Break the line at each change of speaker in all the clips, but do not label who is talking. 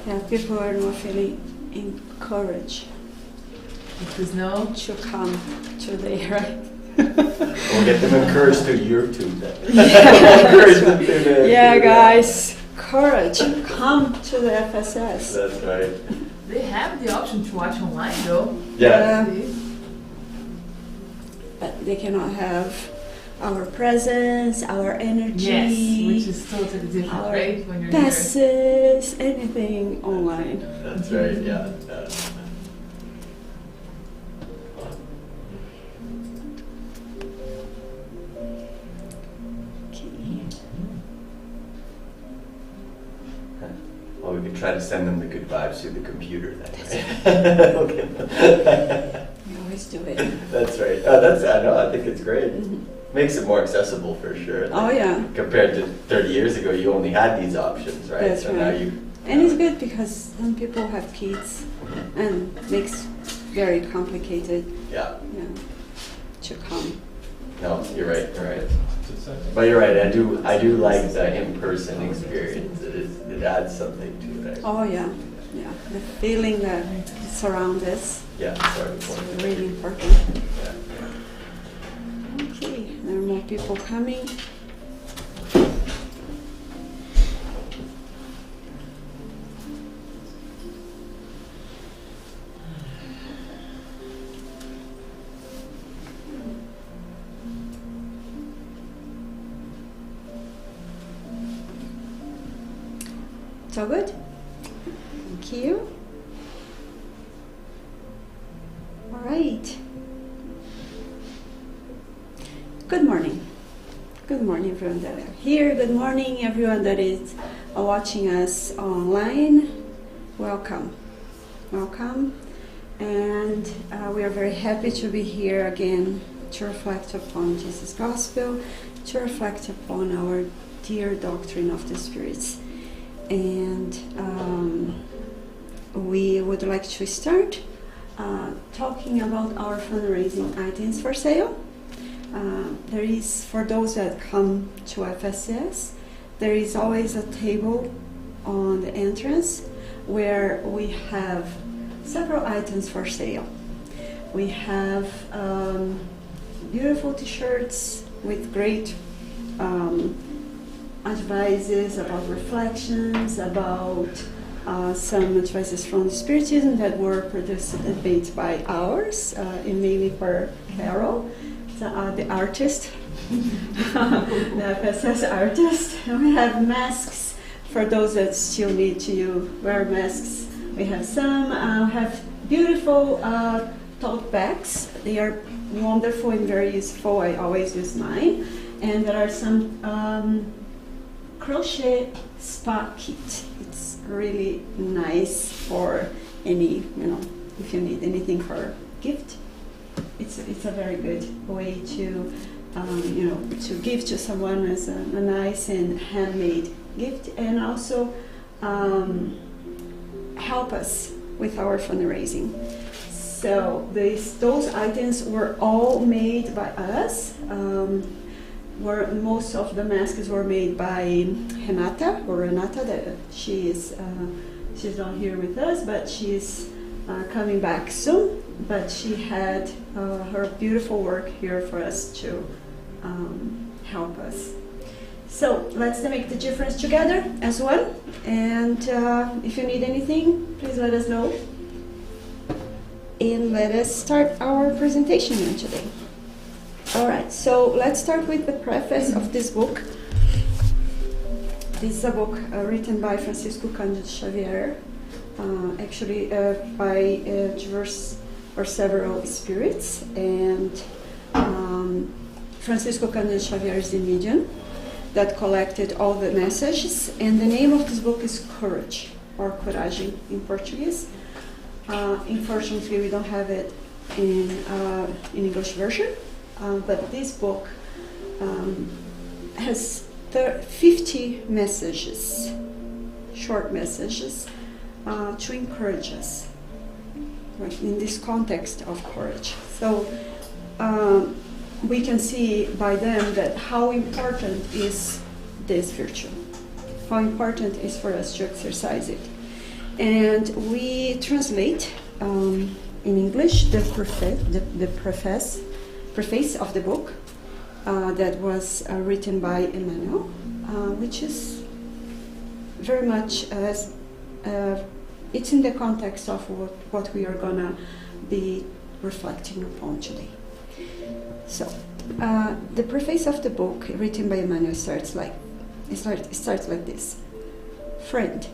Yeah, people are not feeling encouraged to come today, right?
We'll get them encouraged through YouTube then.
Yeah, guys, courage, come to the FSS.
That's right.
They have the option to watch online though.
Yeah.
But they cannot have our presence, our energy.
Yes, which is totally different,
our
right? When you're
passes, anything online.
That's right, yeah. Well, we could try to send them the good vibes through the computer then. Okay.
We always do it.
That's right. I think it's great. Makes it more accessible for sure.
Oh yeah.
Compared to 30 years ago, you only had these options, right?
That's right.
Now
and it's good because some people have kids and makes very complicated.
Yeah.
To come.
No, you're right. But you're right. I do like the in-person experience. It adds something to it.
Oh yeah. The feeling that surrounds us.
Yeah.
It's really important.
Yeah.
Okay, there are more people coming. So good. Thank you. All right. Good morning. Good morning, everyone that are here. Good morning, everyone that is watching us online. Welcome. And we are very happy to be here again to reflect upon Jesus' gospel, to reflect upon our dear doctrine of the spirits. And we would like to start talking about our fundraising items for sale. There is, for those that come to FSS, there is always a table on the entrance where we have several items for sale. We have beautiful t-shirts with great advices about reflections, about some advices from Spiritism that were produced a bit by ours, and mainly for Carol, the artist, the FSS artist. And we have masks for those that still need to wear masks. We have some, have beautiful tote bags. They are wonderful and very useful. I always use mine. And there are some crochet spa kit. It's really nice for any, if you need anything for gift. It's a very good way to, to give to someone as a nice and handmade gift, and also help us with our fundraising. So those items were all made by us. Where most of the masks were made by Renata, that she's not here with us, but she's coming back soon. But she had her beautiful work here for us to help us. So let's make the difference together as one. And if you need anything, please let us know. And let us start our presentation here today. All right, so let's start with the preface of this book. This is a book written by Francisco Cândido Xavier, actually by diverse or several spirits, and Francisco Cândido Xavier is the medium that collected all the messages, and the name of this book is Courage, or Coragem in Portuguese. Unfortunately, we don't have it in English version. But this book has 50 messages, short messages, to encourage us, right, in this context of courage. So we can see by them that how important is this virtue, how important it is for us to exercise it. And we translate in English the preface of the book that was written by Emmanuel, which is very much as it's in the context of what we are gonna be reflecting upon today. So, the preface of the book written by Emmanuel starts like this. Friend,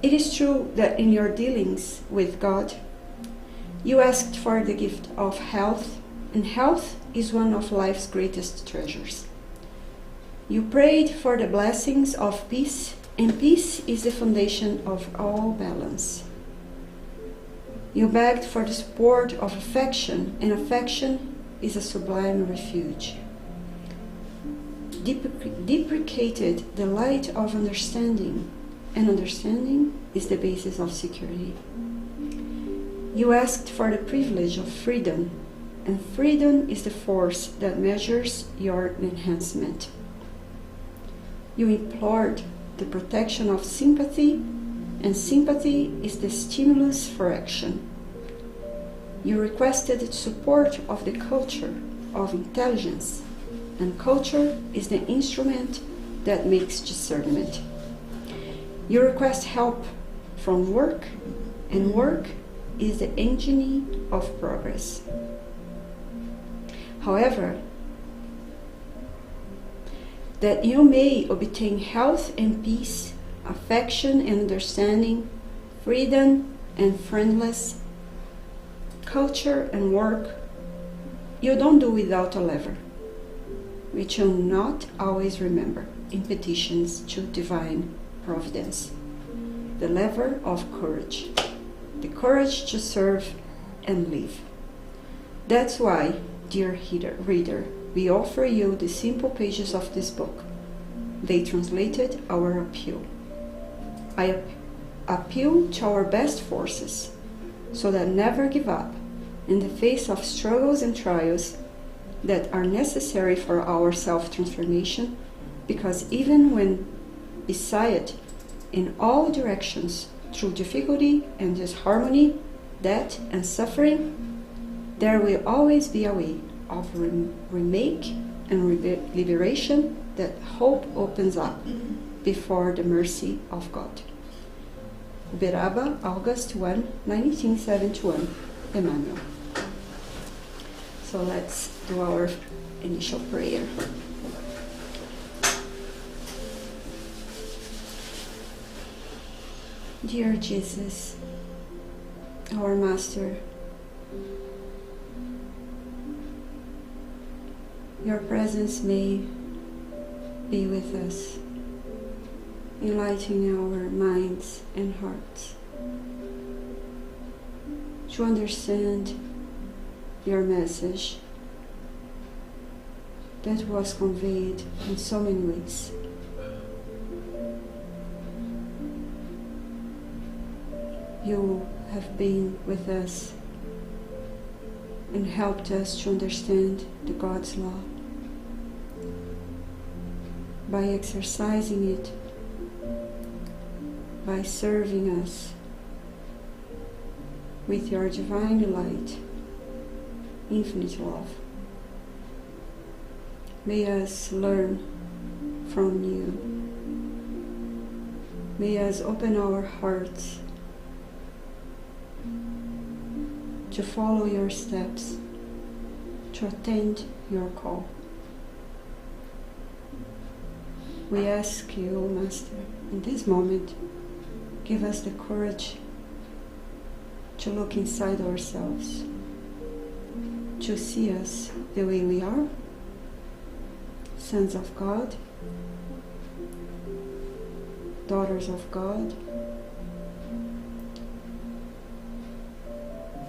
it is true that in your dealings with God, you asked for the gift of health, and health is one of life's greatest treasures. You prayed for the blessings of peace, and peace is the foundation of all balance. You begged for the support of affection, and affection is a sublime refuge. Deprecated the light of understanding, and understanding is the basis of security. You asked for the privilege of freedom, and freedom is the force that measures your enhancement. You implored the protection of sympathy, and sympathy is the stimulus for action. You requested support of the culture of intelligence, and culture is the instrument that makes discernment. You request help from work, and work is the engine of progress. However, that you may obtain health and peace, affection and understanding, freedom and friendless, culture and work, you don't do without a lever, which you'll not always remember in petitions to divine providence. The lever of courage, the courage to serve and live. That's why, dear reader, we offer you the simple pages of this book. They translated our appeal. I appeal to our best forces, so that never give up in the face of struggles and trials that are necessary for our self-transformation, because even when beset in all directions through difficulty and disharmony, death and suffering, there will always be a way of remake and liberation that hope opens up before the mercy of God. Uberaba, August 1, 1971, Emmanuel. So let's do our initial prayer. Dear Jesus, our Master, your presence may be with us, enlightening our minds and hearts to understand your message that was conveyed in so many ways. You have been with us and helped us to understand the God's law by exercising it, by serving us with your divine light, infinite love. May us learn from you. May us open our hearts to follow your steps, to attend your call. We ask you, Master, in this moment, give us the courage to look inside ourselves, to see us the way we are, sons of God, daughters of God,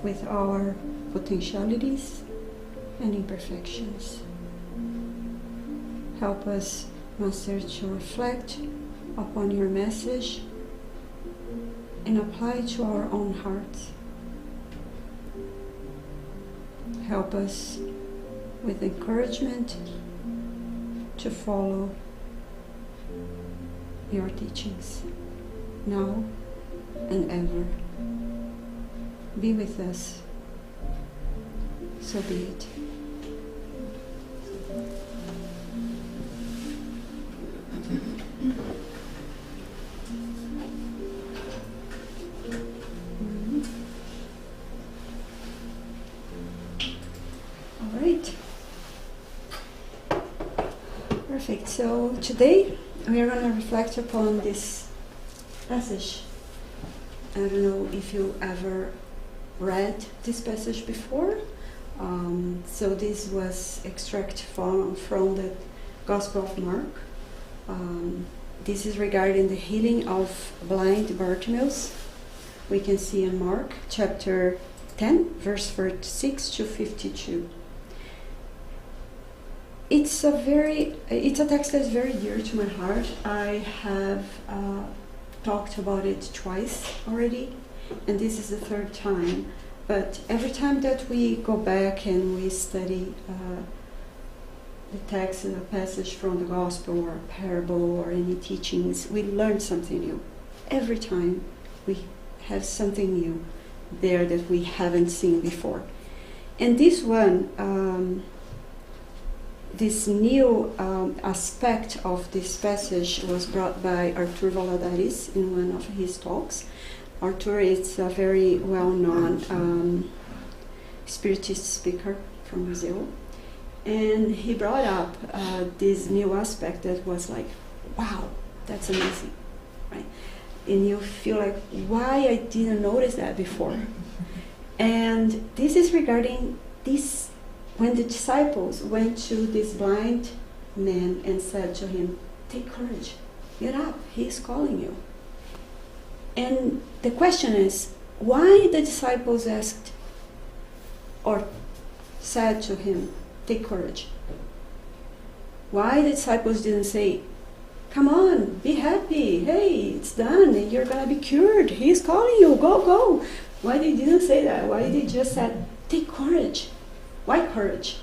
with our potentialities and imperfections. Help us, Master, to reflect upon your message and apply it to our own hearts. Help us with encouragement to follow your teachings now and ever. Be with us. So be it. All right. Perfect. So today we are going to reflect upon this passage. I don't know if you ever read this passage before. So this was extract from the Gospel of Mark. This is regarding the healing of blind Bartimaeus. We can see in Mark chapter 10, verse 46 to 52. It's a text that is very dear to my heart. I have talked about it twice already, and this is the third time. But every time that we go back and we study the text and a passage from the gospel or a parable or any teachings, we learn something new. Every time we have something new there that we haven't seen before. And this one, this new aspect of this passage was brought by Arthur Valadares in one of his talks. Arthur is a very well-known Spiritist speaker from Brazil. And he brought up this new aspect that was like, wow, that's amazing, right? And you feel like, why I didn't notice that before? And this is regarding this, when the disciples went to this blind man and said to him, take courage, get up, he is calling you. And the question is, why the disciples asked or said to him, take courage? Why the disciples didn't say, come on, be happy, hey, it's done, and you're going to be cured, he's calling you, go, go. Why they didn't say that? Why they just said, take courage? Why courage?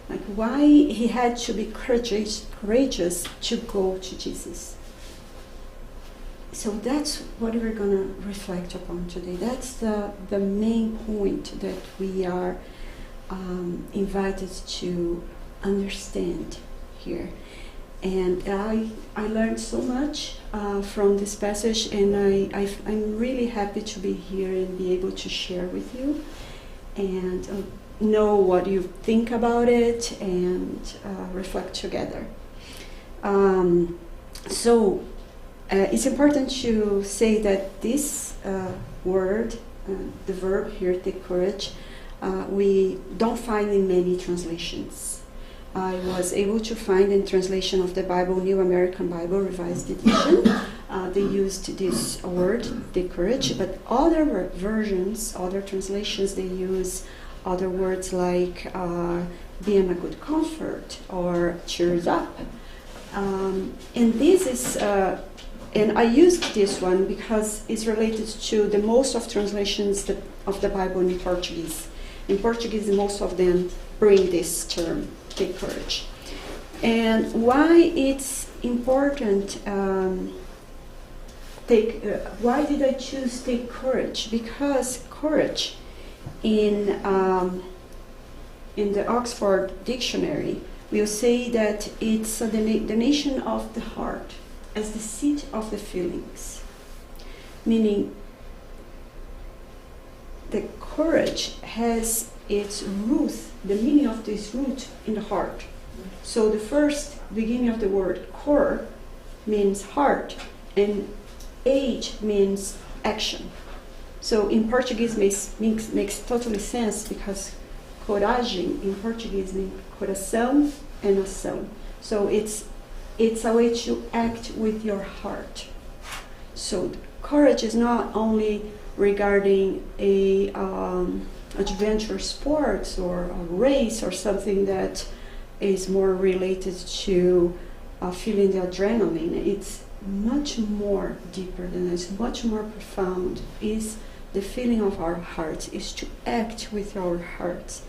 Like, why he had to be courageous to go to Jesus? So that's what we're going to reflect upon today. That's the main point that we are invited to understand here. And I learned so much from this passage, and I'm really happy to be here and be able to share with you and know what you think about it and reflect together. So it's important to say that this word, the verb here, take courage, we don't find in many translations. I was able to find in translation of the Bible, New American Bible, Revised Edition. They used this word, take courage, but other versions, other translations, they use other words like be in a good comfort or cheers up. And this is, and I used this one because it's related to the most of translations of the Bible in Portuguese. In Portuguese, most of them bring this term, take courage. And why it's important, why did I choose take courage? Because courage in the Oxford Dictionary will say that it's the nation of the heart as the seat of the feelings, meaning the courage has its root, the meaning of this root in the heart. So the first beginning of the word cor means heart, and age means action. So in Portuguese makes totally sense because coragem in Portuguese means coração and ação. So it's a way to act with your heart. So courage is not only regarding a adventure sports or a race or something that is more related to feeling the adrenaline. It's much more deeper than this, much more profound. Is the feeling of our hearts, is to act with our hearts,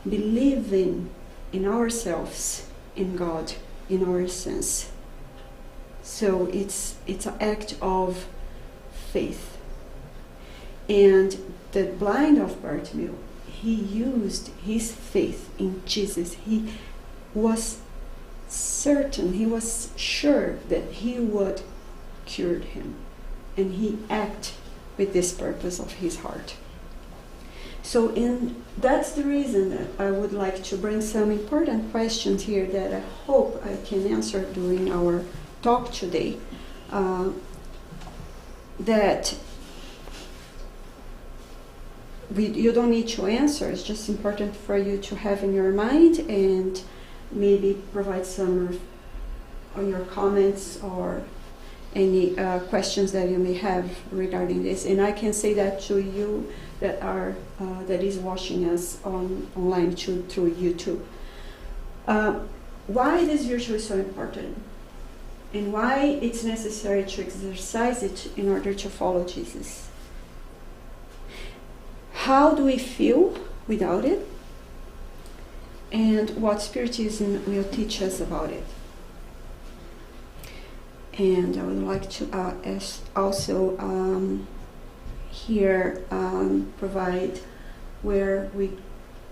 believing in ourselves, in God, in our essence. So it's an act of faith. And the blind of Bartimaeus, he used his faith in Jesus. He was certain, he was sure that he would cure him. And he acted with this purpose of his heart. So that's the reason that I would like to bring some important questions here that I hope I can answer during our talk today. That you don't need to answer, it's just important for you to have in your mind and maybe provide some on your comments or any questions that you may have regarding this. And I can say that to you that are that is watching us online through YouTube. Why this virtue is so important and why it's necessary to exercise it in order to follow Jesus. How do we feel without it? And what Spiritism will teach us about it. And I would like to also here provide where we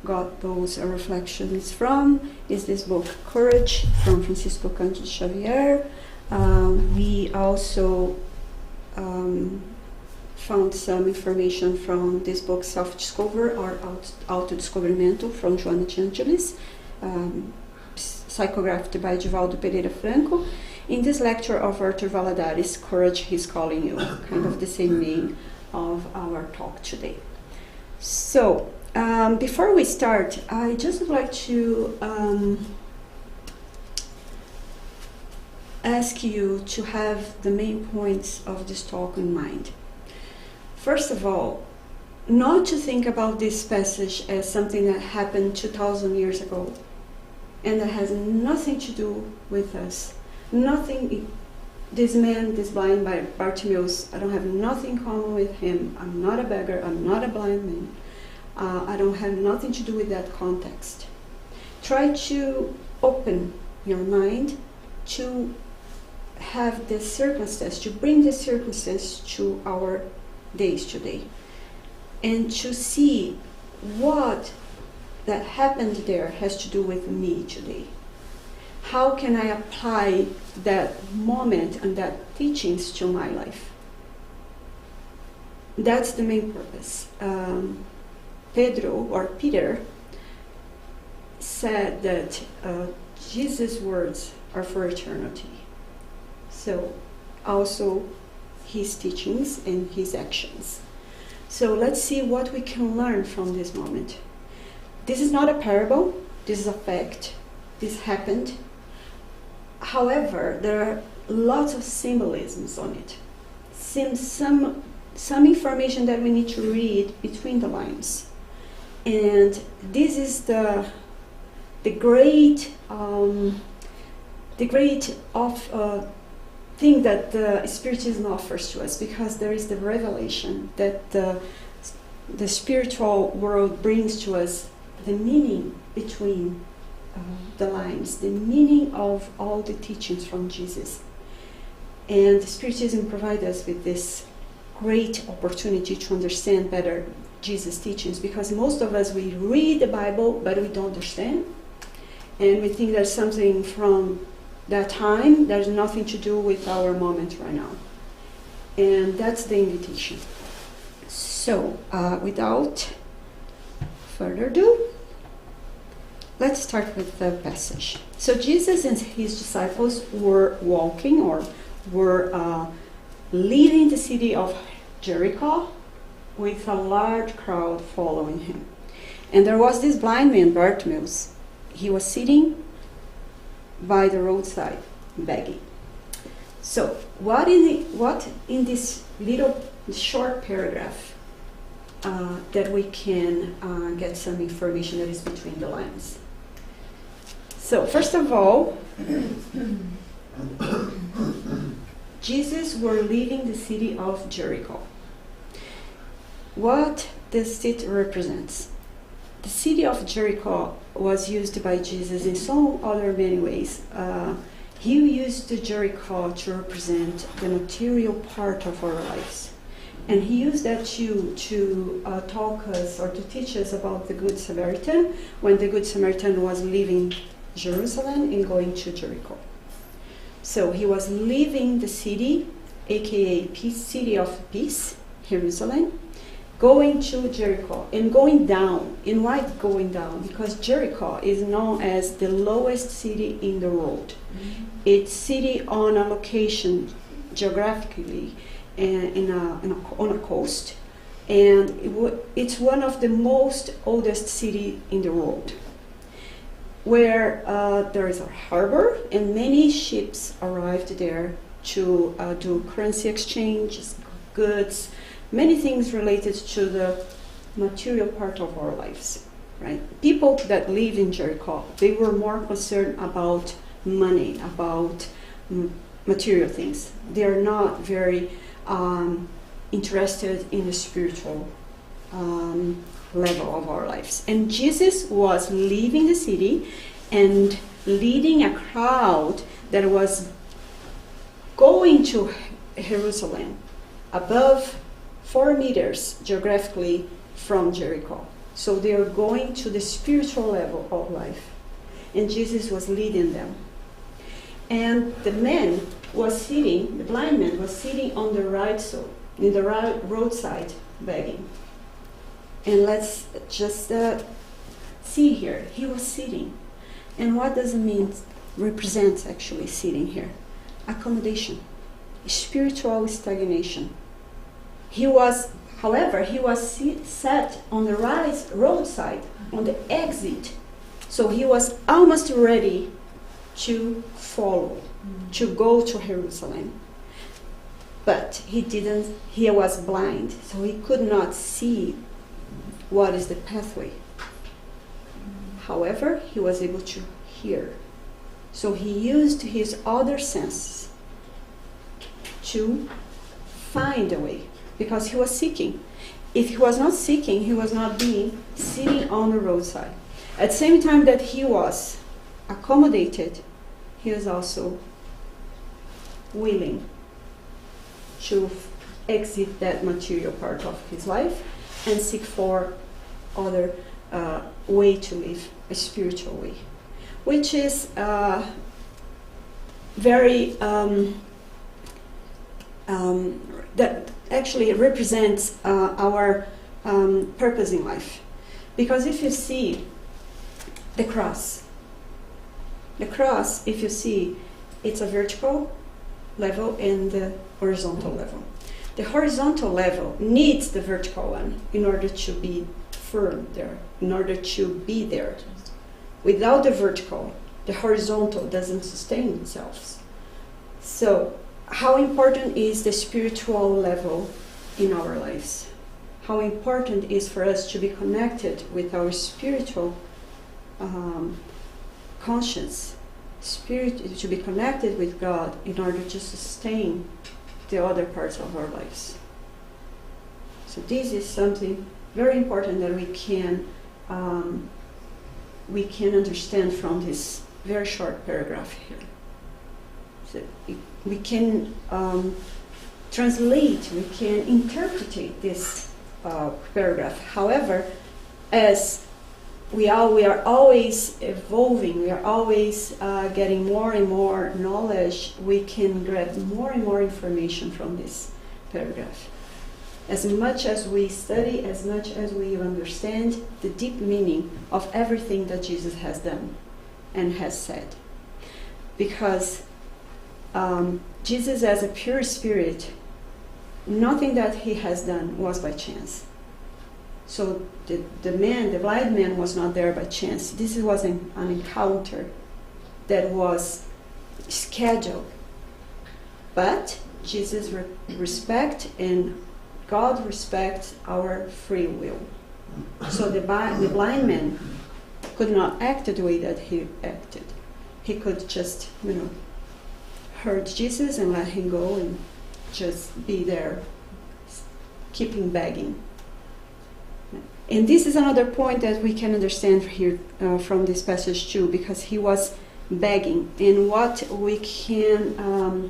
got those reflections from. Is this book Courage from Francisco Canto Xavier. We also found some information from this book Self-Discover or Autodescobrimento from Joana de Angelis, psychographed by Divaldo Pereira Franco. In this lecture of Arthur Valadares, Courage, He's Calling You, kind of the same name of our talk today. So, before we start, I just would like to ask you to have the main points of this talk in mind. First of all, not to think about this passage as something that happened 2,000 years ago and that has nothing to do with us. Nothing, this man, this blind Bartimaeus, I don't have nothing in common with him. I'm not a beggar, I'm not a blind man. I don't have nothing to do with that context. Try to open your mind to have this circumstance, to bring this circumstance to our days today, and to see what that happened there has to do with me today. How can I apply that moment and that teachings to my life? That's the main purpose. Peter said that Jesus' words are for eternity. So also his teachings and his actions. So let's see what we can learn from this moment. This is not a parable, this is a fact, this happened. However, there are lots of symbolisms on it. Some information that we need to read between the lines. And this is the great thing that the Spiritism offers to us, because there is the revelation that the spiritual world brings to us, the meaning between the lines, the meaning of all the teachings from Jesus. And Spiritism provides us with this great opportunity to understand better Jesus' teachings, because most of us, we read the Bible, but we don't understand. And we think there's something from that time, there's nothing to do with our moment right now. And that's the invitation. So, without further ado, let's start with the passage. So Jesus and his disciples were walking, or were leaving the city of Jericho with a large crowd following him. And there was this blind man, Bartimaeus. He was sitting by the roadside begging. So what in this little short paragraph that we can get some information that is between the lines? So first of all, Jesus were leaving the city of Jericho. What this city represents? The city of Jericho was used by Jesus in so other many ways. He used the Jericho to represent the material part of our lives. And he used that to talk us or to teach us about the Good Samaritan, when the Good Samaritan was leaving Jerusalem and going to Jericho. So he was leaving the city, aka City of Peace, Jerusalem, going to Jericho and going down. And why going down? Because Jericho is known as the lowest city in the world. It's city on a location geographically on a coast, and it's one of the most oldest city in the world, where there is a harbor and many ships arrived there to do currency exchanges, goods, many things related to the material part of our lives, right? People that live in Jericho, they were more concerned about money, about material things. They are not very interested in the spiritual level of our lives. And Jesus was leaving the city and leading a crowd that was going to Jerusalem above 4 meters geographically from Jericho. So they are going to the spiritual level of life. And Jesus was leading them. And the man was sitting, the blind man was sitting on the right side, in the roadside begging. And let's just see here. He was sitting. And what does it mean, represents actually sitting here? Accommodation, spiritual stagnation. He was, however, he was sat on the right roadside, on the exit. So he was almost ready to follow, to go to Jerusalem. But he was blind, so he could not see what is the pathway. However, he was able to hear. So he used his other senses to find a way, because he was seeking. If he was not seeking, he was not being sitting on the roadside. At the same time that he was accommodated, he was also willing to exit that material part of his life and seek for other way to live, a spiritual way, which is very that actually represents our purpose in life. Because if you see the cross, if you see, it's a vertical level and the horizontal level. The horizontal level needs the vertical one in order to be firm there, in order to be there. Without the vertical, the horizontal doesn't sustain itself. So, how important is the spiritual level in our lives? How important is for us to be connected with our spiritual conscience, spirit, to be connected with God in order to sustain the other parts of our lives. So this is something very important that we can understand from this very short paragraph here. So we can translate, we can interpret this paragraph. However, as we are always evolving, we are always getting more and more knowledge, we can grab more and more information from this paragraph. As much as we study, as much as we understand the deep meaning of everything that Jesus has done and has said. Because Jesus, as a pure spirit, nothing that he has done was by chance. So the blind man was not there by chance. This was an encounter that was scheduled. But Jesus respects and God respects our free will. So the blind man could not act the way that he acted. He could just, hurt Jesus and let him go and just be there, keeping begging. And this is another point that we can understand here from this passage too, because he was begging. And what we can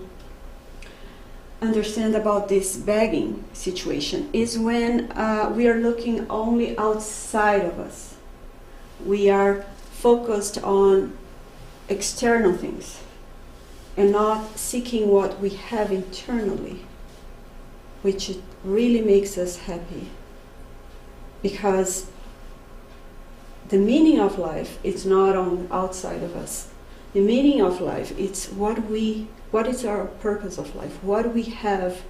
understand about this begging situation is when we are looking only outside of us. We are focused on external things and not seeking what we have internally, which really makes us happy. Because the meaning of life is not on outside of us. The meaning of life, it's what is our purpose of life, what we have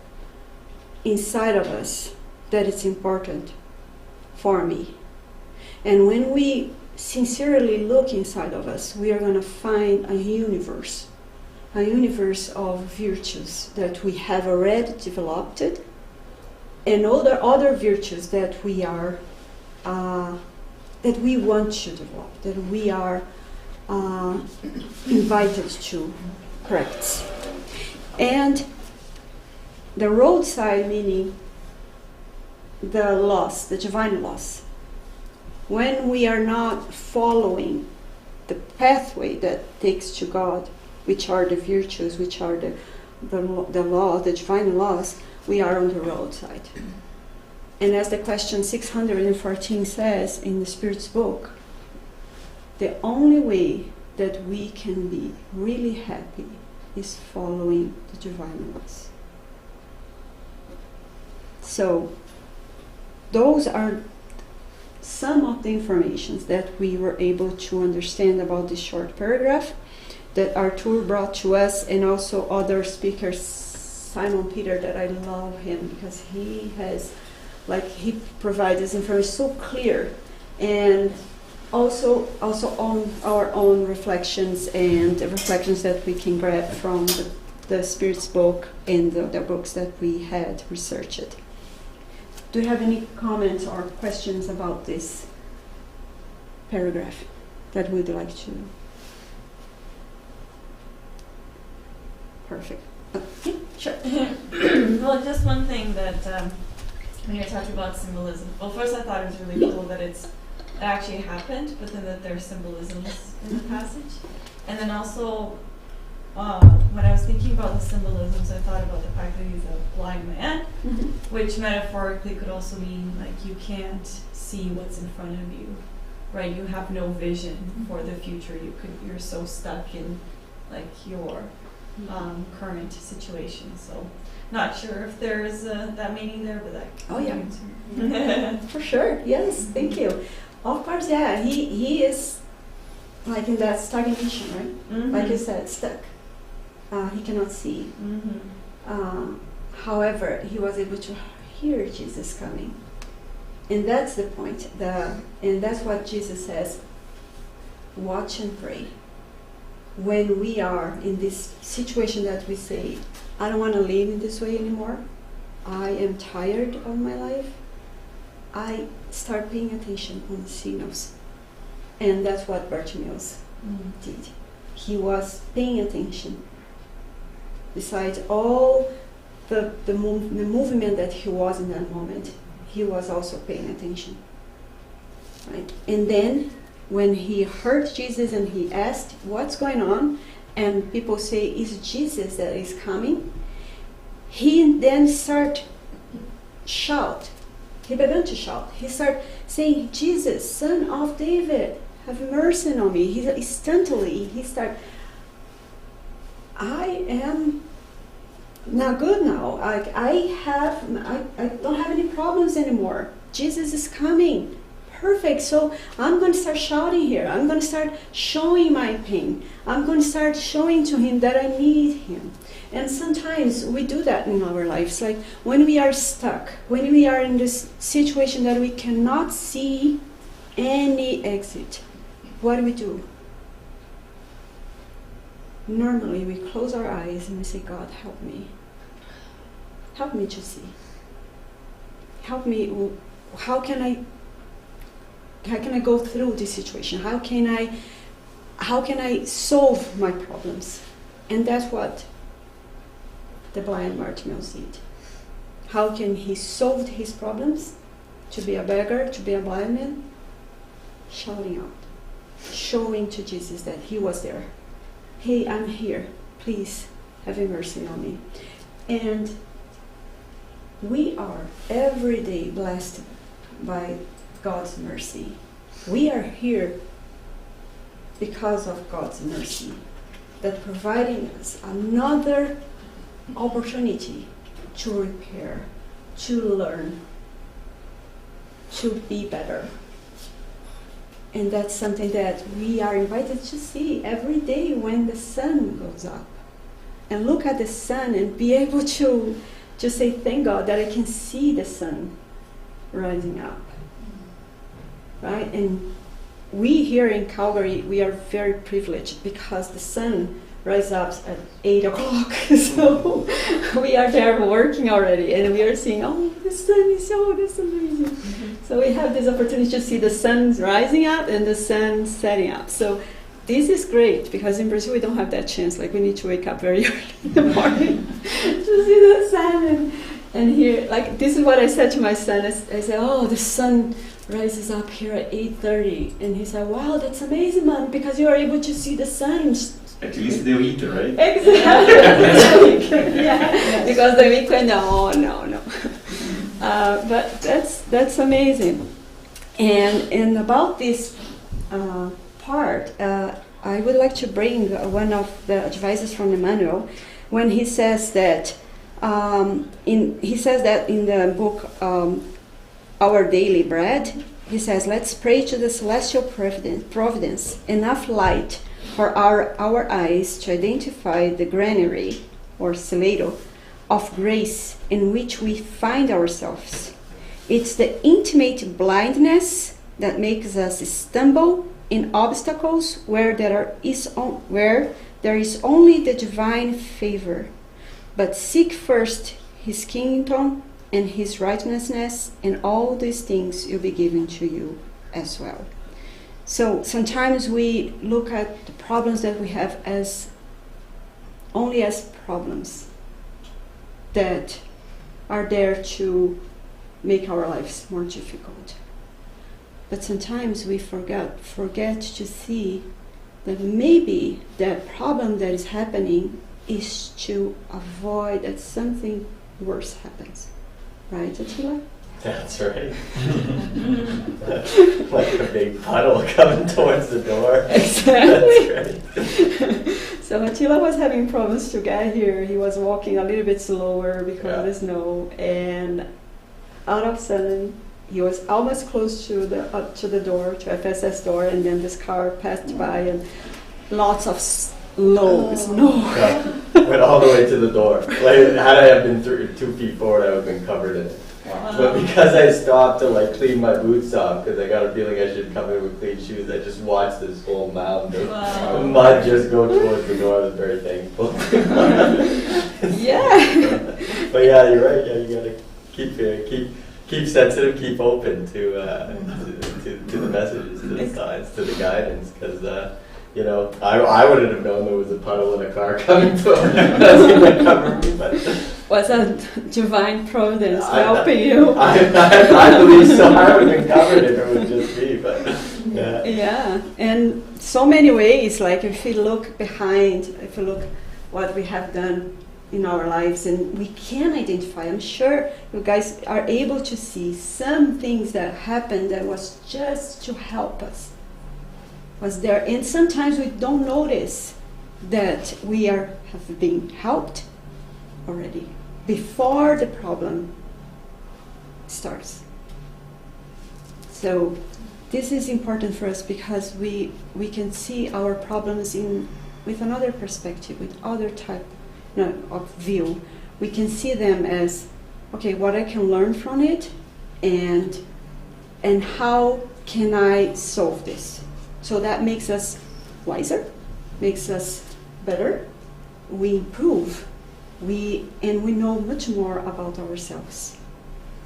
inside of us that is important for me. And when we sincerely look inside of us, we are going to find a universe of virtues that we have already developed, and other virtues that we are that we want to develop, that we are invited to practice. And the roadside, meaning the loss, the divine loss. When we are not following the pathway that takes to God, which are the virtues, which are the law, the divine laws, we are on the roadside. And as the question 614 says in the Spirit's book, the only way that we can be really happy is following the divine laws. So, those are some of the informations that we were able to understand about this short paragraph that Arthur brought to us, and also other speakers, Simon Peter, that I love him because he has, he provides this information so clear, and also on our own reflections and the reflections that we can grab from the Spirit's book and the books that we had researched. Do you have any comments or questions about this paragraph that we'd like to? Perfect. Okay, sure.
Well, just one thing that when you're talking about symbolism, well, first I thought it was really cool that it actually happened, but then that there's symbolisms in the passage. And then also, when I was thinking about the symbolisms, I thought about the fact that he's a blind man, which metaphorically could also mean like you can't see what's in front of you, right? You have no vision for the future. You're so stuck in like your current situation. So, not sure if there is that meaning there, but that.
Oh yeah, for sure. Yes, thank you. Of course, yeah. He is like in that stagnation, right?
Mm-hmm.
Like you said, stuck. He cannot see. However, he was able to hear Jesus coming. And that's the point. And that's what Jesus says, watch and pray. When we are in this situation that we say, I don't want to live in this way anymore, I am tired of my life, I start paying attention on the signals. And that's what Bartimaeus did. He was paying attention. Besides all the movement that he was in that moment, he was also paying attention. Right? And then when he heard Jesus and he asked, what's going on? And people say, it's Jesus that is coming. He then shout. He began to shout. He started saying, Jesus, Son of David, have mercy on me. He started, I am not good now. I don't have any problems anymore. Jesus is coming. Perfect. So I'm going to start shouting here. I'm going to start showing my pain. I'm going to start showing to him that I need him. And sometimes we do that in our lives. Like when we are stuck, when we are in this situation that we cannot see any exit, what do? Normally we close our eyes and we say, God, help me. Help me to see. Help me. How can I go through this situation? How can I solve my problems? And that's what the blind Bartimaeus did. How can he solve his problems? To be a beggar, to be a blind man? Shouting out, showing to Jesus that he was there. Hey, I'm here. Please have mercy on me. And we are every day blessed by God's mercy. We are here because of God's mercy, that providing us another opportunity to repair, to learn, to be better. And that's something that we are invited to see every day when the sun goes up. And look at the sun and be able to say, thank God that I can see the sun rising up. Right? And we here in Calgary, we are very privileged because the sun rises up at 8 o'clock. So we are there working already and we are seeing, oh, the sun is that's amazing. Mm-hmm. So we have this opportunity to see the sun rising up and the sun setting up. So this is great because in Brazil we don't have that chance. Like we need to wake up very early in the morning to see the sun and hear. Like this is what I said to my son. I said, oh, the sun rises up here at 8:30, and he said, wow, that's amazing, Mom, because you are able to see the sun.
At least the weekend, right?
Exactly. Yeah, because the weekend, no. But that's amazing. And about this part, I would like to bring one of the advices from Emmanuel when he says that in the book Our Daily Bread, he says, let's pray to the celestial providence, enough light for our eyes to identify the granary or celeiro of grace in which we find ourselves. It's the intimate blindness that makes us stumble in obstacles where there is only the divine favor. But seek first his kingdom and his righteousness, and all these things will be given to you as well. So sometimes we look at the problems that we have as only as problems that are there to make our lives more difficult. But sometimes we forget to see that maybe that problem that is happening is to avoid that something worse happens. Right, Attila?
That's right. Like a big puddle coming towards the door.
Exactly.
That's great.
So Attila was having problems to get here. He was walking a little bit slower because of the snow, and out of sudden he was almost close to the door, to FSS door, and then this car passed by and lots of snow.
Yeah. Went all the way to the door. Like, had I have been 2 feet forward, I would have been covered in it.
Wow.
But because I stopped to clean my boots off, because I got a feeling I should come in with clean shoes, I just watched this whole mound of mud just go towards the door. I was very thankful.
Yeah.
But yeah, you're right. Yeah, you gotta keep sensitive, keep open to the messages, to the signs, to the guidance, because. I wouldn't have known there was a puddle in a car coming towards me. That's going to cover me, but
was a divine providence helping you.
I believe so. I would have been covered if it was just me, but yeah.
Yeah, and so many ways. Like if you look behind, if you look what we have done in our lives, and we can identify. I'm sure you guys are able to see some things that happened that was just to help us. Was there, and sometimes we don't notice that we have been helped already before the problem starts. So this is important for us because we can see our problems with another perspective, with other type of view. We can see them as, okay, what I can learn from it, and how can I solve this? So that makes us wiser, makes us better. We improve, and we know much more about ourselves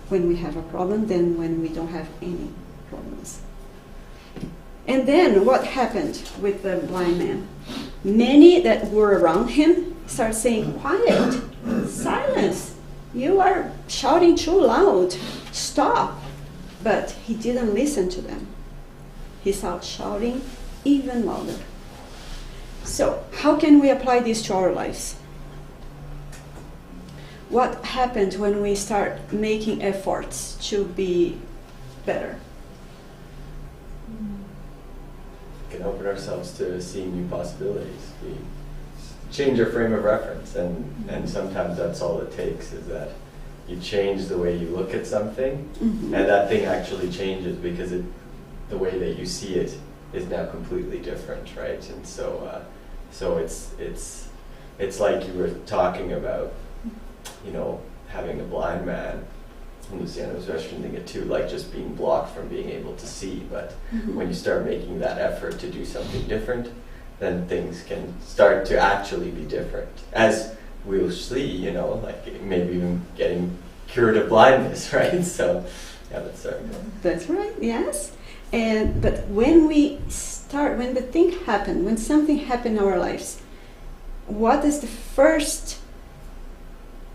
when we have a problem than when we don't have any problems. And then what happened with the blind man? Many that were around him started saying, "Quiet, silence, you are shouting too loud, stop." But he didn't listen to them. He started shouting even louder. So how can we apply this to our lives? what happens when we start making efforts to be better?
We can open ourselves to seeing new possibilities. We change our frame of reference, and sometimes that's all it takes, is that you change the way you look at something,
Mhm.
and that thing actually changes because the way that you see it is now completely different, right? And so it's like you were talking about, having a blind man. And Luciana was mentioning it too, like just being blocked from being able to see. But
Mhm.
when you start making that effort to do something different, then things can start to actually be different. As we'll see, like maybe even getting cured of blindness, right? So, yeah, that's very good.
That's right, yes. But when the thing happen, when something happen in our lives, what is the first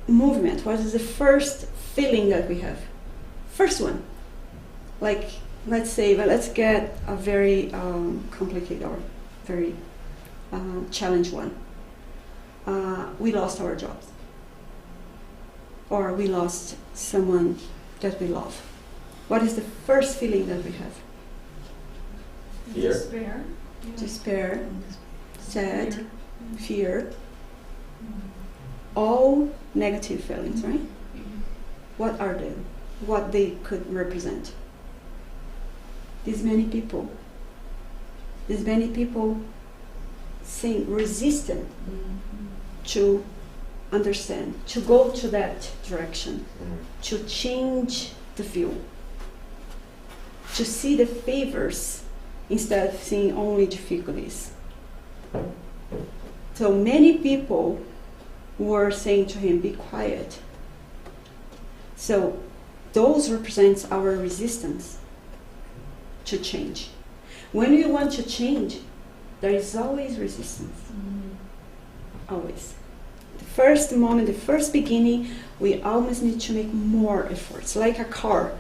movement? What is the first feeling that we have? First one. Like, let's get a very complicated or very challenged one. We lost our jobs. Or we lost someone that we love. What is the first feeling that we have?
Fear.
Despair. Yeah.
Despair, sad, fear. All negative feelings, right? What are they? What they could represent? These many people seem resistant to understand, to go to that direction, to change the view, to see the favors instead of seeing only difficulties. So many people were saying to him, be quiet. So those represents our resistance to change. When we want to change, there is always resistance. Always. The first moment, the first beginning, we always need to make more efforts. Like a car,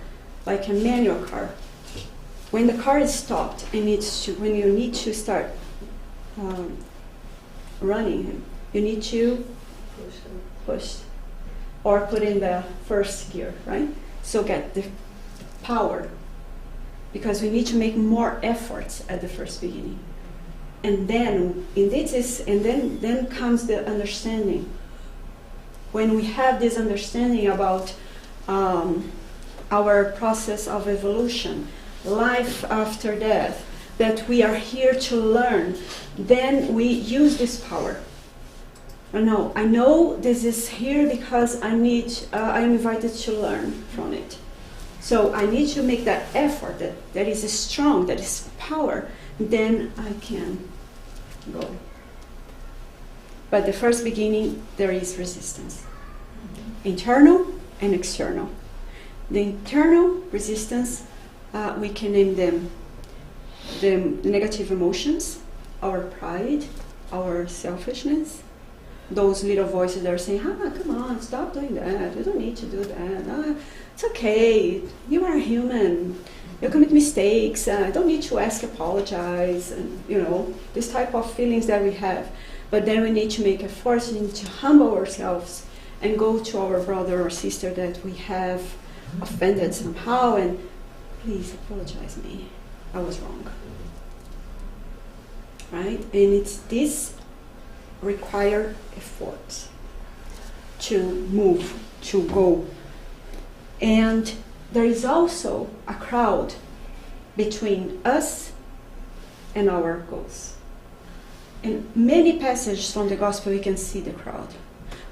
like a manual car. When the car is stopped and when you need to start running, you need to push or put in the first gear, right? So get the power, because we need to make more efforts at the first beginning. And then then comes the understanding. When we have this understanding about our process of evolution, life after death, that we are here to learn, then we use this power. I know this is here because I'm invited to learn from it. So I need to make that effort that is strong, that is power, then I can go. But the first beginning, there is resistance. Internal and external. The internal resistance, we can name them the negative emotions, our pride, our selfishness, those little voices that are saying, come on, stop doing that, you don't need to do that, it's okay, you are human, you commit mistakes, I don't need to apologize, and this type of feelings that we have. But then we need to make efforts, we need to humble ourselves and go to our brother or sister that we have offended somehow and please apologize me, I was wrong. Right? And it's this require effort to move, to go. And there is also a crowd between us and our goals. In many passages from the gospel, we can see the crowd.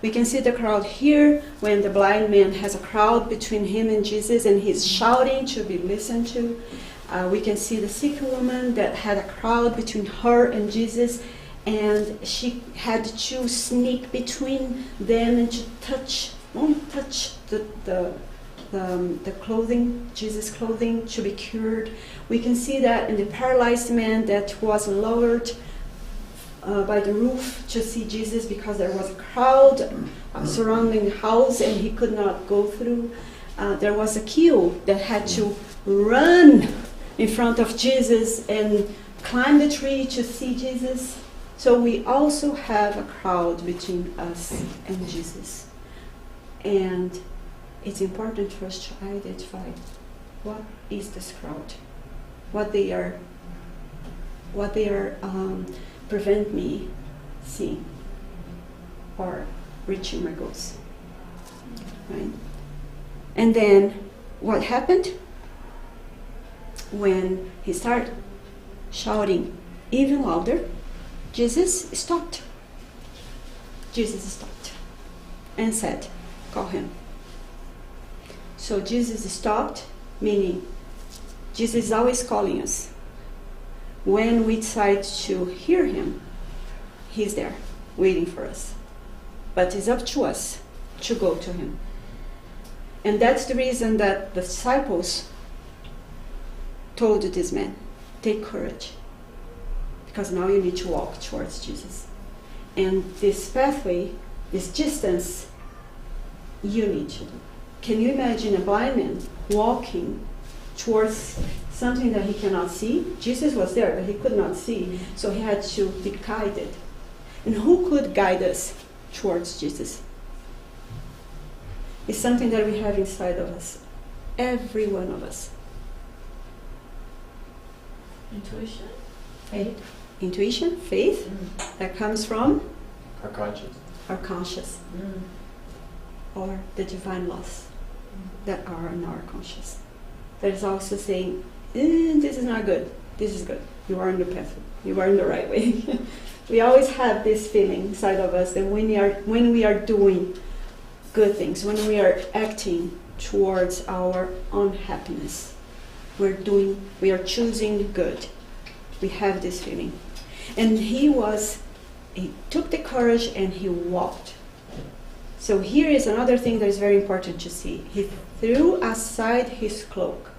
We can see the crowd here when the blind man has a crowd between him and Jesus and he's shouting to be listened to. We can see the sick woman that had a crowd between her and Jesus, and she had to sneak between them and to only touch the clothing, Jesus' clothing, to be cured. We can see that in the paralyzed man that was lowered by the roof to see Jesus because there was a crowd surrounding the house and he could not go through. There was a queue that had to run in front of Jesus and climb the tree to see Jesus. So we also have a crowd between us and Jesus. And it's important for us to identify what is this crowd, what they are prevent me seeing or reaching my goals, right? And then what happened when he started shouting even louder? Jesus stopped. Jesus stopped and said, call him. So Jesus stopped, meaning Jesus is always calling us. When we decide to hear him, he's there, waiting for us. But it's up to us to go to him. And that's the reason that the disciples told this man, take courage, because now you need to walk towards Jesus. And this pathway, this distance, you need to do. Can you imagine a blind man walking towards something that he cannot see? Jesus was there, but he could not see, so he had to be guided. And who could guide us towards Jesus? It's something that we have inside of us, every one of us.
Intuition?
Faith. Intuition, faith, that comes from
Our conscience.
our conscious, or the divine laws that are in our conscious. That is also saying, this is not good, this is good. You are in the path, you are in the right way. We always have this feeling inside of us that when we are doing good things, when we are acting towards our own happiness, we are choosing good. We have this feeling. And he took the courage and he walked. So here is another thing that is very important to see. He threw aside his cloak.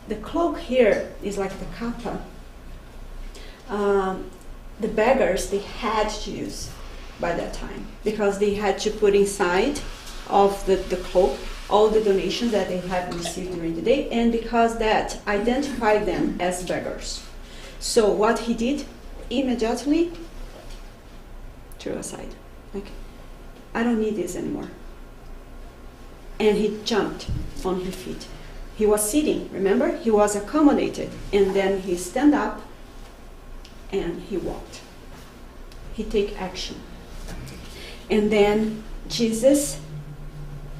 The cloak here is like the kappa. The beggars, they had to use by that time, because they had to put inside of the cloak all the donations that they had received during the day, and because that identified them as beggars. So what he did, immediately threw aside. Like, I don't need this anymore. And he jumped on his feet. He was sitting, remember? He was accommodated. And then he stand up and he walked. He take action. And then Jesus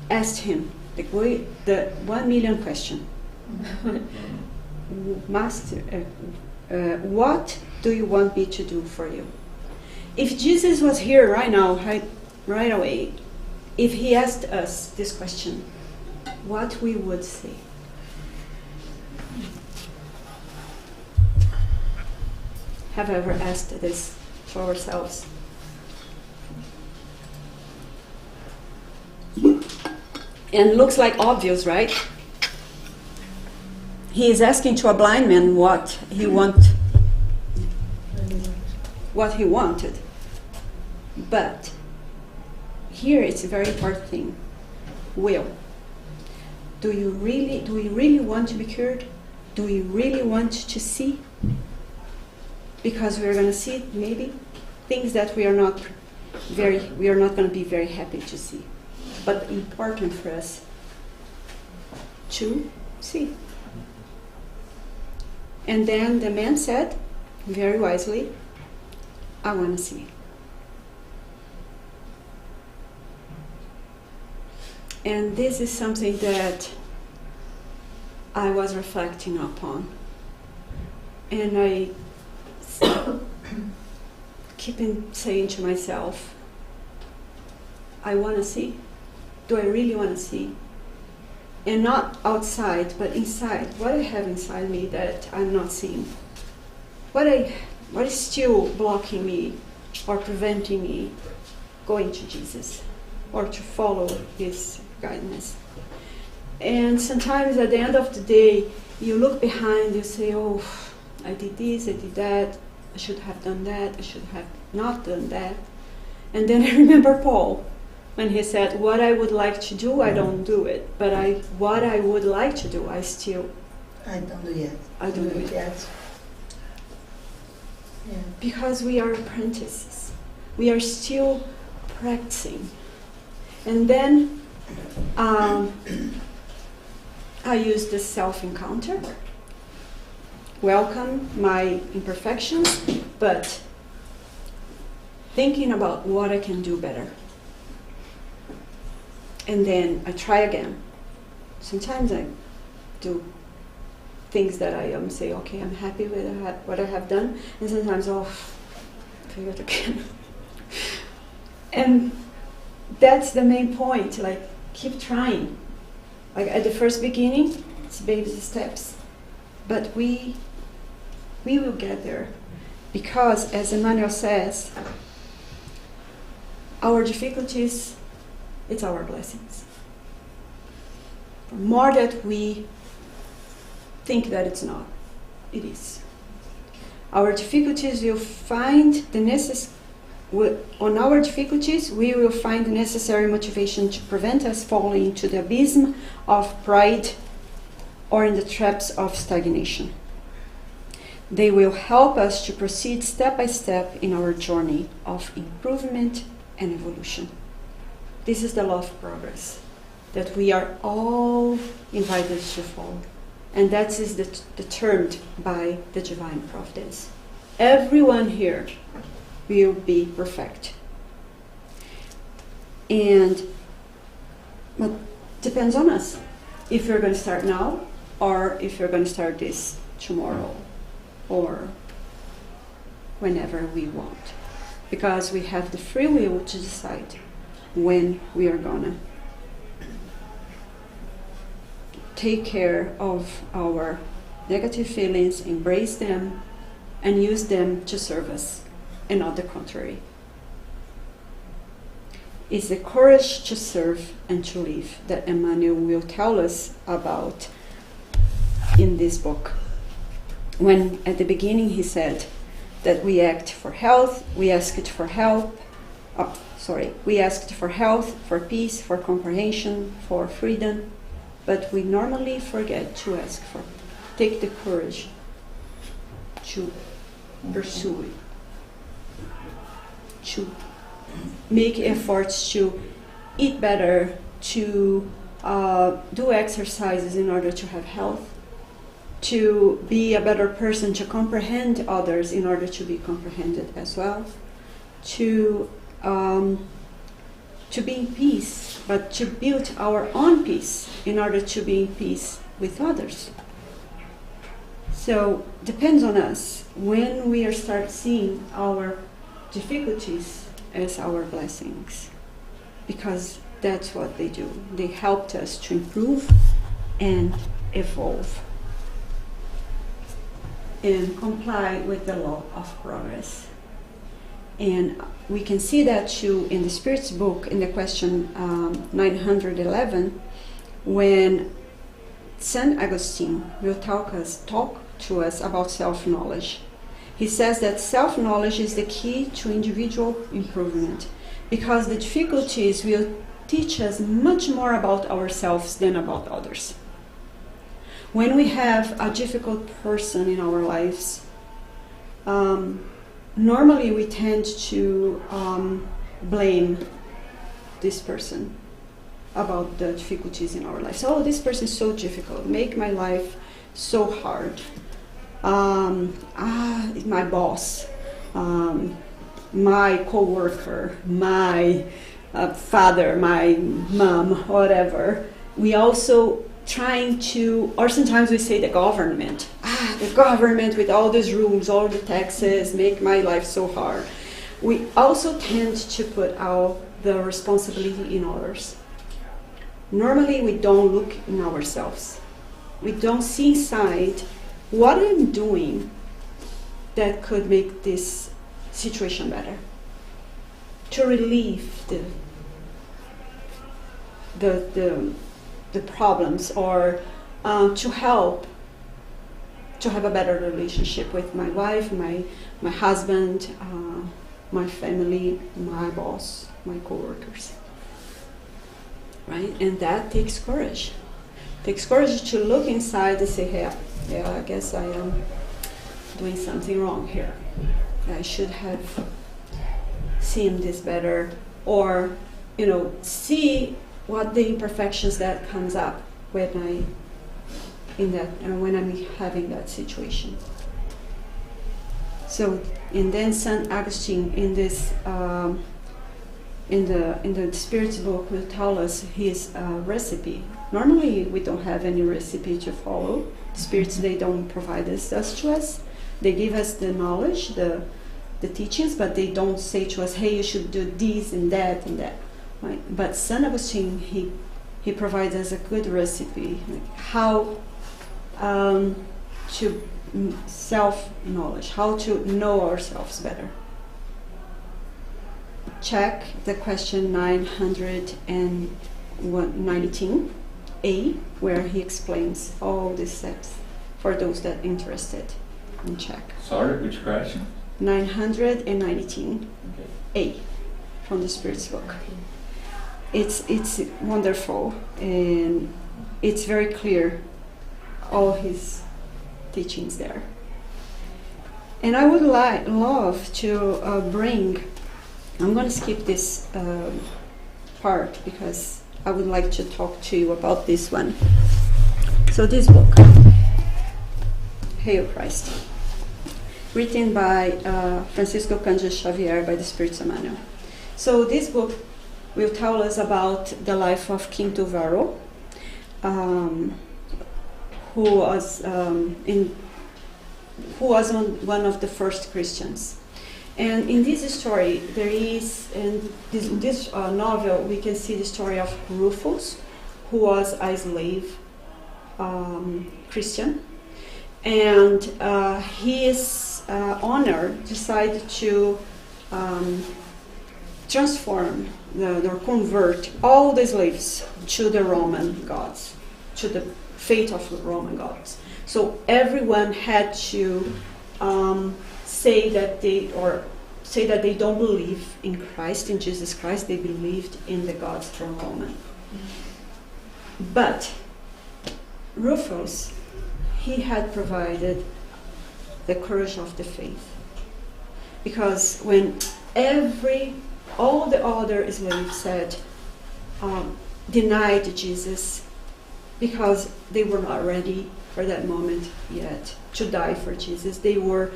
asked him the 1 million question. Master, what do you want me to do for you? If Jesus was here right now, right away, if he asked us this question, what we would say? Have I ever asked this for ourselves? And looks like obvious, right? He is asking to a blind man what he wanted. But here it's a very important thing. Will. Do we really want to be cured? Do we really want to see? Because we're going to see maybe things that we are not going to be very happy to see. But important for us to see. And then the man said, very wisely, I want to see. And this is something that I was reflecting upon. And I keep saying to myself, I want to see. Do I really want to see? And not outside, but inside. What I have inside me that I'm not seeing? What is still blocking me or preventing me going to Jesus or to follow his guidance? And sometimes at the end of the day, you look behind, you say, oh, I did this, I did that, I should have done that, I should have not done that. And then I remember Paul, when he said, what I would like to do, I don't do it. But what I would like to do, I don't do yet. I don't do it yet. Yeah. Because we are apprentices. We are still practicing. And then I use the self-encounter. Welcome my imperfections, but thinking about what I can do better. And then I try again. Sometimes I do things that I say, okay, I'm happy with what I have done. And sometimes, try it again. And that's the main point, like, keep trying. Like at the first beginning, it's baby steps. But we will get there. Because, as Emmanuel says, our difficulties, it's our blessings. More that we think that it's not, it is. Our difficulties will find on our difficulties, we will find the necessary motivation to prevent us falling into the abysm of pride or in the traps of stagnation. They will help us to proceed step by step in our journey of improvement and evolution. This is the law of progress that we are all invited to follow. And that is determined by the divine providence. Everyone here will be perfect. And it depends on us. If you're going to start now, or if you're going to start this tomorrow, or whenever we want. Because we have the free will to decide when we are gonna take care of our negative feelings, embrace them, and use them to serve us, and not the contrary. It's the courage to serve and to live that Emmanuel will tell us about in this book. When at the beginning he said that we act for health, we asked for help, we asked for health, for peace, for comprehension, for freedom, but we normally forget to ask for, take the courage to pursue it, to make efforts to eat better, to do exercises in order to have health, to be a better person, to comprehend others in order to be comprehended as well, to be in peace, but to build our own peace in order to be in peace with others. So depends on us when we start seeing our difficulties as our blessings, because that's what they do. They helped us to improve and evolve and comply with the law of progress. And we can see that too in the Spirit's book, in the question 911, when St. Augustine will talk to us about self-knowledge. He says that self-knowledge is the key to individual improvement, because the difficulties will teach us much more about ourselves than about others. When we have a difficult person in our lives, normally we tend to blame this person about the difficulties in our lives. Oh, this person is so difficult, make my life so hard. My boss, my co-worker, my father, my mom, whatever. We also trying to, or sometimes we say the government with all these rules, all the taxes, make my life so hard. We also tend to put all the responsibility in others. Normally we don't look in ourselves. We don't see inside what I'm doing that could make this situation better, to relieve the problems, or to help to have a better relationship with my wife, my husband, my family, my boss, my coworkers. Right? And that takes courage. It takes courage to look inside and say, hey, yeah, I guess I am doing something wrong here. I should have seen this better, or see what the imperfections that comes up when when I'm having that situation. So, and then St. Augustine in this in the Spirit's book will tell us his recipe. Normally, we don't have any recipe to follow. Spirits, they don't provide this to us. They give us the knowledge, the teachings, but they don't say to us, "Hey, you should do this and that and that." Right? But St. Augustine, he provides us a good recipe, like how to self-knowledge, how to know ourselves better. Check the question 919A, where he explains all the steps for those that are interested. And check.
Sorry, which question?
919A
Okay.
from the Spirit's book. It's wonderful, and it's very clear, all his teachings there. And I would love to bring, I'm going to skip this part because I would like to talk to you about this one. So this book, Hail Christ, written by Francisco Cândido Xavier by the Spirits Emmanuel. So this book will tell us about the life of Quinto Varro, who was one of the first Christians. And in this story, there is, in this novel, we can see the story of Rufus, who was a slave Christian, and his owner decided to transform or convert all the slaves to the Roman gods, to the faith of the Roman gods. So everyone had to say that they don't believe in Christ, in Jesus Christ. They believed in the gods from Roman. But Rufus, he had provided the courage of the faith, because when all the other slaves said denied Jesus because they were not ready for that moment yet to die for Jesus. They were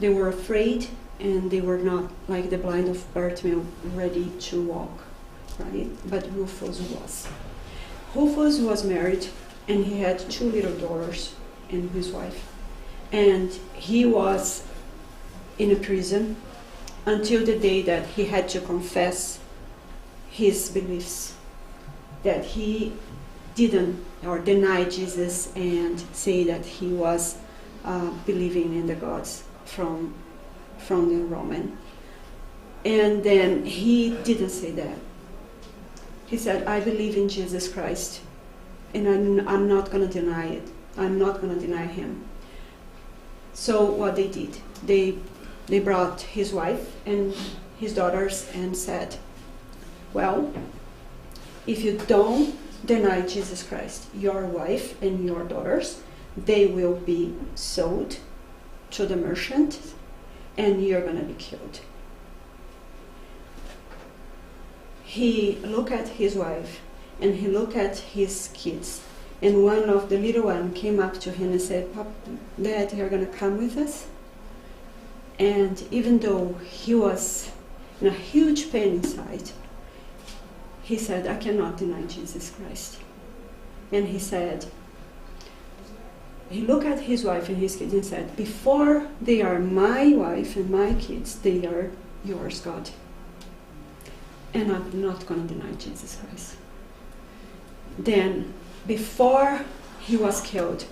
afraid, and they were not, like the blind of Bartimaeus, ready to walk, right? But Rufus was. Rufus was married, and he had 2 little daughters and his wife. And he was in a prison until the day that he had to confess his beliefs, that he didn't or denied Jesus and say that he was believing in the gods from the Roman. And then he didn't say that. He said, "I believe in Jesus Christ, and I'm not going to deny it. I'm not going to deny him." So what they did, they brought his wife and his daughters and said, "Well, if you don't deny Jesus Christ, your wife and your daughters, they will be sold to the merchant, and you're going to be killed." He looked at his wife, and he looked at his kids, and one of the little one came up to him and said, "Dad, you're going to come with us?" And even though he was in a huge pain inside, he said, "I cannot deny Jesus Christ." And he said, he looked at his wife and his kids and said, "Before they are my wife and my kids, they are yours, God. And I'm not going to deny Jesus Christ." Then, before he was killed,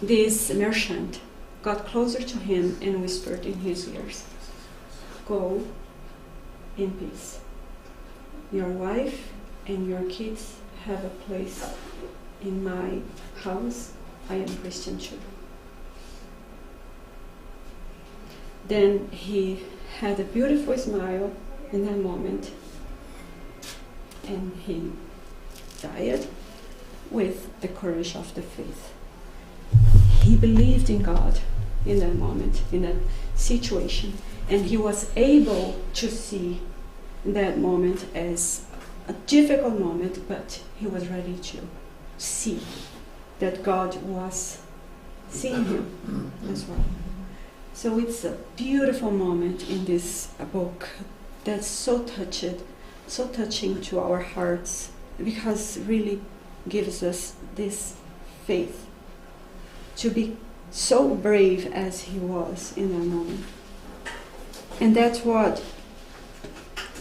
this merchant got closer to him and whispered in his ears, "Go in peace. Your wife and your kids have a place in my house. I am Christian too." Then he had a beautiful smile in that moment, and he died with the courage of the faith. He believed in God in that moment, in that situation, And he was able to see that moment as a difficult moment, but he was ready to see that God was seeing him as well. So it's a beautiful moment in this book that's so touching to our hearts, because it really gives us this faith to be so brave as he was in that moment. And that's what,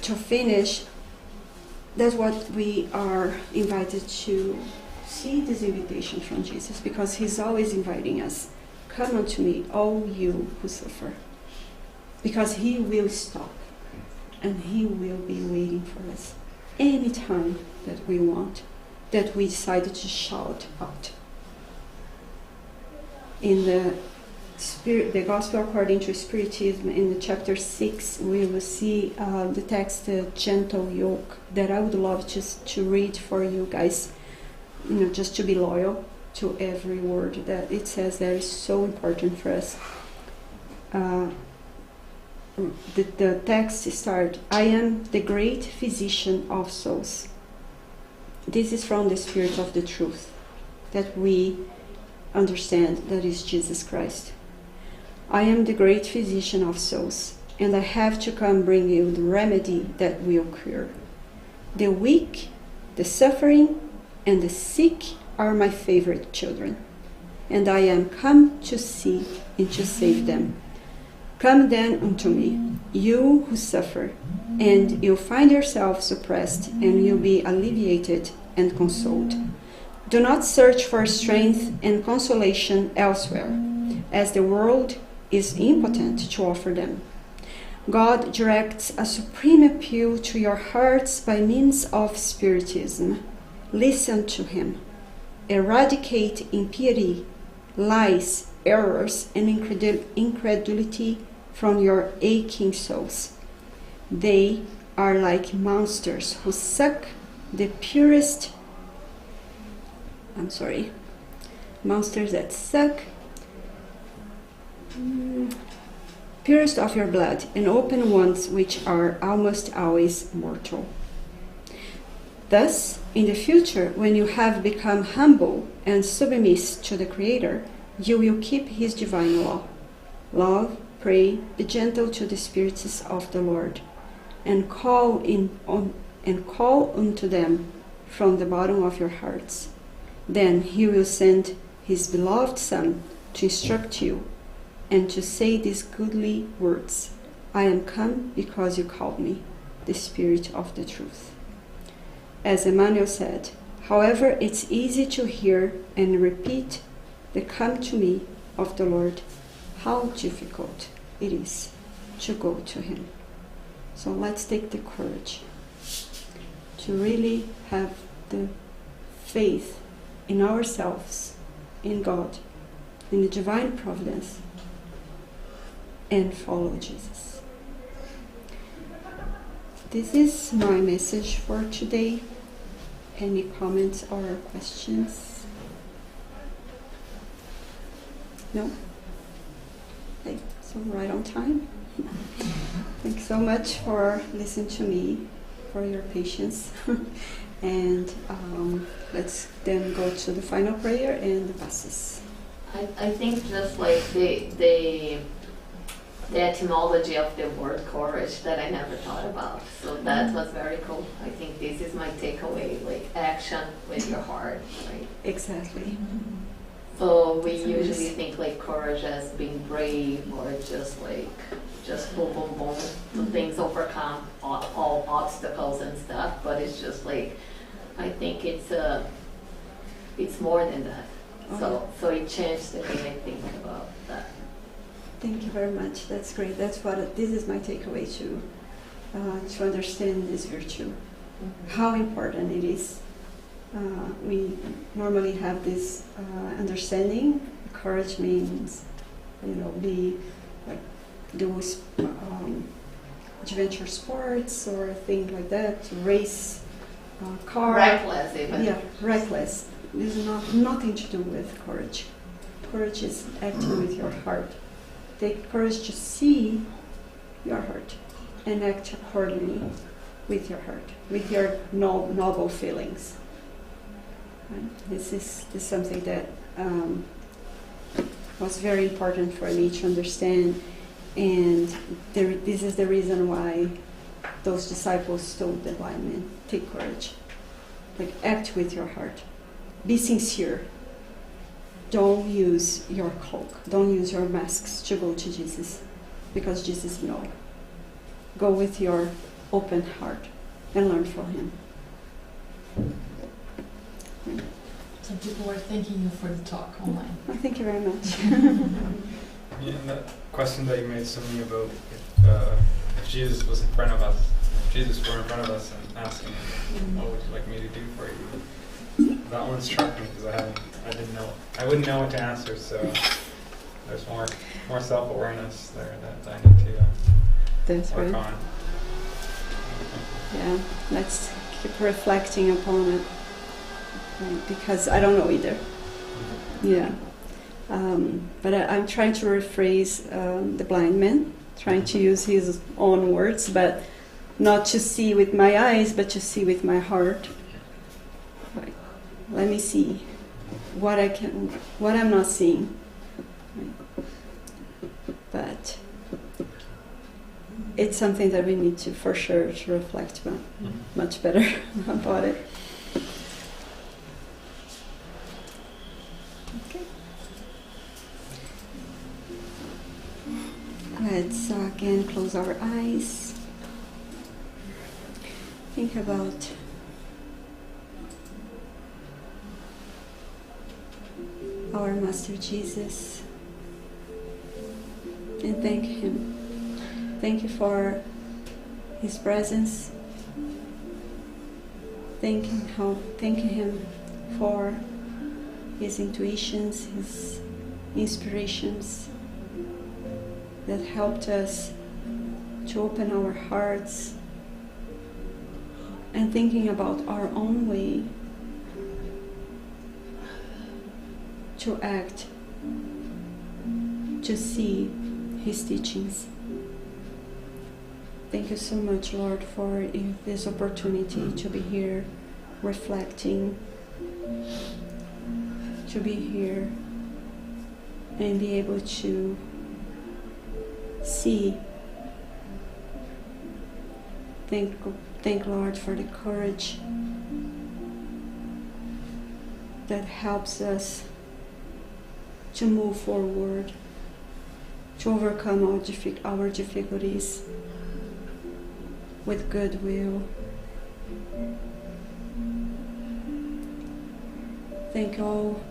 to finish, that's what we are invited to see, this invitation from Jesus, because he's always inviting us. Come unto me, all you who suffer. Because he will stop and he will be waiting for us any time that we want, that we decided to shout out. In the Gospel according to Spiritism, in the chapter 6, we will see the text, gentle yoke, that I would love just to read for you guys, just to be loyal to every word that it says that is so important for us. The text starts, I am the great physician of souls. This is from the Spirit of the Truth, that we understand that is Jesus Christ. I am the great physician of souls, and I have to come bring you the remedy that will cure. The weak, the suffering, and the sick are my favorite children, and I am come to see and to save them. Come then unto me, you who suffer, and you'll find yourselves oppressed, and you'll be alleviated and consoled. Do not search for strength and consolation elsewhere, as the world is impotent to offer them. God directs a supreme appeal to your hearts by means of Spiritism. Listen to him. Eradicate impiety, lies, errors, and incredulity from your aching souls. They are like monsters who suck the monsters that suck purest of your blood, and open ones which are almost always mortal. Thus, in the future, when you have become humble and submiss to the Creator, you will keep his divine law. Love, pray, be gentle to the spirits of the Lord, and call unto them from the bottom of your hearts. Then he will send his beloved Son to instruct you and to say these goodly words, I am come because you called me, the Spirit of the Truth. As Emmanuel said, however, it's easy to hear and repeat the come to me of the Lord, how difficult it is to go to him. So let's take the courage to really have the faith in ourselves, in God, in the divine providence, and follow Jesus. This is my message for today. Any comments or questions? No? Okay, so right on time. Thanks so much for listening to me, for your patience. And let's then go to the final prayer and the buses.
I think just like the etymology of the word courage that I never thought about. So that was very cool. I think this is my takeaway, like action with your heart, right?
Exactly.
So we usually think like courage as being brave or just boom, boom, boom, to things overcome all obstacles and stuff. But it's just like, I think it's more than that. So it changed the way I think about that.
Thank you very much. That's great. This is my takeaway to understand this virtue, how important it is. We normally have this understanding. Courage means, be like do adventure sports or things like that, race car.
Reckless even.
Yeah, reckless. This is nothing to do with courage. Courage is acting with your heart. Take courage to see your heart and act accordingly with your heart, with your noble feelings. Right? This is something that was very important for me to understand, and this is the reason why those disciples told the blind man, take courage, like act with your heart, be sincere. Don't use your cloak, don't use your masks to go to Jesus, because Jesus knows. Go with your open heart and learn from him.
Some people are thanking you for the talk online.
Well, thank you very much.
Yeah, and that question that you made, Sonia, about if Jesus was in front of us, if Jesus were in front of us and asking, what would you like me to do for you? That one struck me because I wouldn't know what to answer, so there's more self-awareness there that I need to
That's
work
right.
on.
Yeah, let's keep reflecting upon it, right, because I don't know either. Yeah. But I'm trying to rephrase the blind man, trying to use his own words, but not to see with my eyes, but to see with my heart. Right. Let me see what I'm not seeing. Right. But it's something that we need to, for sure, to reflect about much better about it. Okay. Let's again close our eyes. Think about our Master Jesus and thank him. Thank you for his presence. Thanking him for his intuitions, his inspirations that helped us to open our hearts and thinking about our own way to act, to see his teachings. Thank you so much, Lord, for this opportunity to be here, reflecting, to be here and be able to see. Thank Lord for the courage that helps us to move forward, to overcome our difficulties with goodwill. Thank all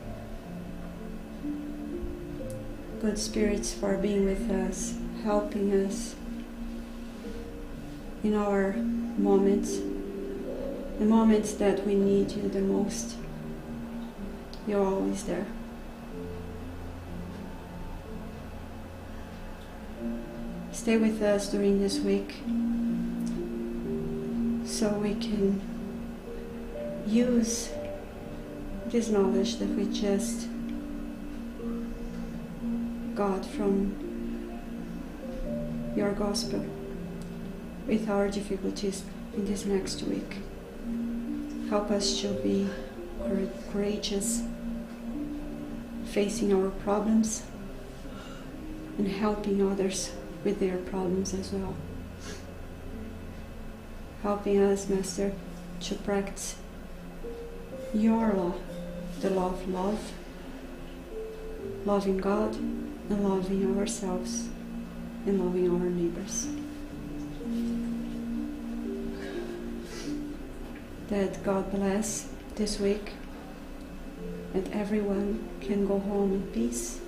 good spirits for being with us, helping us in our moments, the moments that we need you the most. You're always there. Stay with us during this week so we can use this knowledge that we just got from your gospel with our difficulties in this next week. Help us to be courageous, facing our problems and helping others with their problems as well. Helping us, Master, to practice your law, the law of love, loving God and loving ourselves and loving our neighbors. That God bless this week and everyone can go home in peace